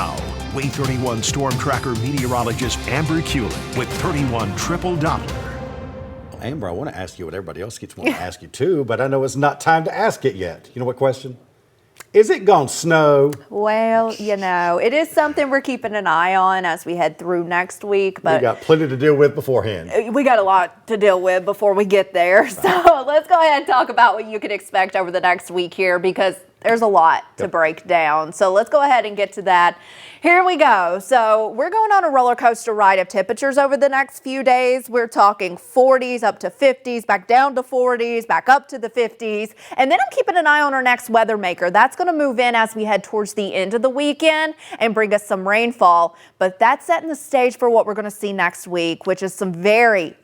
Now, Wave 31 Storm Tracker meteorologist Amber Kulick with 31 Triple Doppler. Amber, I want to ask you what everybody else keeps wanting to ask you too, but I know it's not time to ask it yet. You know what question? Is it gonna snow? Well, you know, it is something we're keeping an eye on as we head through next week. But we got plenty to deal with beforehand. We got a lot to deal with before we get there. Right. So let's go ahead and talk about what you can expect over the next week here, because there's a lot to break down. So let's go ahead and get to that. Here we go. So we're going on a roller coaster ride of temperatures over the next few days. We're talking 40s up to 50s, back down to 40s, back up to the 50s. And then I'm keeping an eye on our next weather maker. That's going to move in as we head towards the end of the weekend and bring us some rainfall. But that's setting the stage for what we're going to see next week, which is some very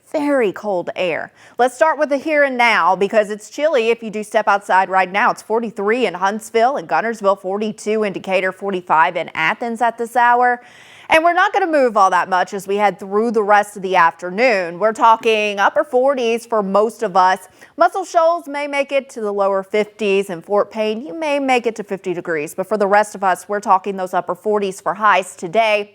cold air. Let's start with the here and now, because it's chilly if you do step outside right now. It's 43 in Huntsville and Guntersville, 42 in Decatur, 45 in Athens at this hour. And we're not going to move all that much as we head through the rest of the afternoon. We're talking upper 40s for most of us. Muscle Shoals may make it to the lower 50s, and Fort Payne, you may make it to 50 degrees. But for the rest of us, we're talking those upper 40s for highs today.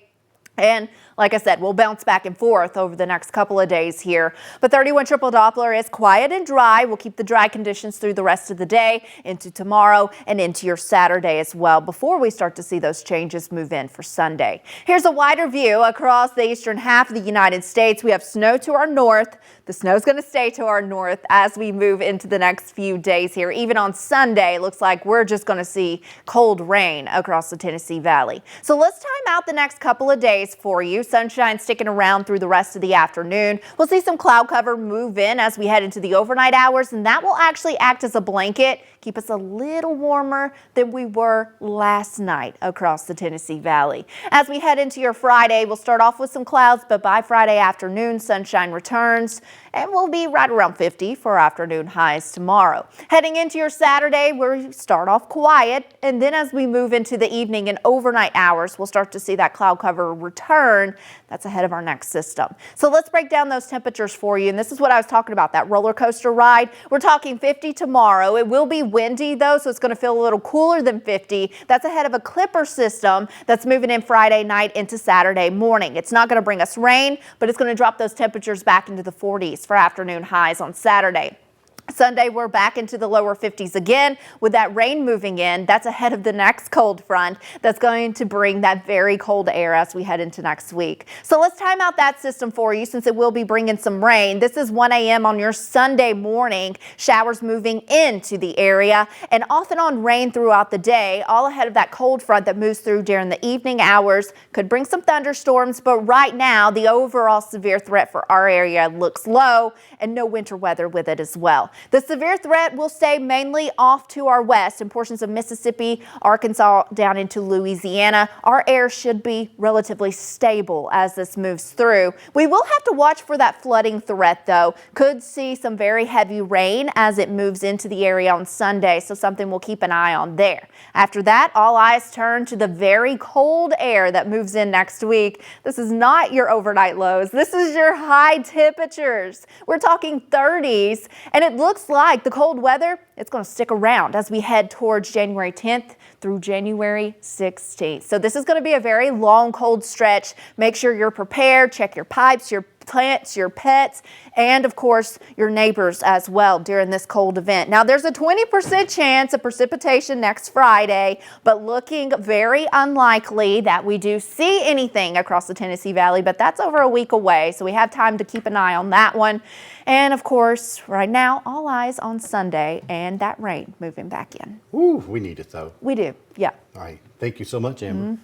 And like I said, we'll bounce back and forth over the next couple of days here. But 31 Triple Doppler is quiet and dry. We'll keep the dry conditions through the rest of the day, into tomorrow, and into your Saturday as well, before we start to see those changes move in for Sunday. Here's a wider view across the eastern half of the United States. We have snow to our north. The snow is going to stay to our north as we move into the next few days here. Even on Sunday, it looks like we're just going to see cold rain across the Tennessee Valley. So let's time out the next couple of days for you. Sunshine sticking around through the rest of the afternoon. We'll see some cloud cover move in as we head into the overnight hours, and that will actually act as a blanket, keep us a little warmer than we were last night across the Tennessee Valley. As we head into your Friday, we'll start off with some clouds, but by Friday afternoon, sunshine returns, and we'll be right around 50 for afternoon highs tomorrow. Heading into your Saturday, we start off quiet, and then as we move into the evening and overnight hours, we'll start to see that cloud cover return. That's ahead of our next system. So let's break down those temperatures for you, and this is what I was talking about, that roller coaster ride. We're talking 50 tomorrow. It will be windy though, so it's going to feel a little cooler than 50. That's ahead of a clipper system that's moving in Friday night into Saturday morning. It's not going to bring us rain, but it's going to drop those temperatures back into the 40s for afternoon highs on Saturday. Sunday, we're back into the lower 50s again with that rain moving in. That's ahead of the next cold front that's going to bring that very cold air as we head into next week. So let's time out that system for you, since it will be bringing some rain. This is 1 a.m. on your Sunday morning. Showers moving into the area, and off and on rain throughout the day, all ahead of that cold front that moves through during the evening hours. Could bring some thunderstorms, but right now the overall severe threat for our area looks low, and no winter weather with it as well. The severe threat will stay mainly off to our west in portions of Mississippi, Arkansas, down into Louisiana. Our air should be relatively stable as this moves through. We will have to watch for that flooding threat though. Could see some very heavy rain as it moves into the area on Sunday, so something we'll keep an eye on there. After that, all eyes turn to the very cold air that moves in next week. This is not your overnight lows. This is your high temperatures. We're talking 30s, and it looks like the cold weather, it's going to stick around as we head towards January 10th through January 16th. So this is going to be a very long cold stretch. Make sure you're prepared. Check your pipes, your plants, your pets, and of course your neighbors as well during this cold event. Now there's a 20% chance of precipitation next Friday, but looking very unlikely that we do see anything across the Tennessee Valley, but that's over a week away, so we have time to keep an eye on that one. And of course, right now, all eyes on Sunday and that rain moving back in. Ooh, we need it though. We do, yeah. All right. Thank you so much, Amber.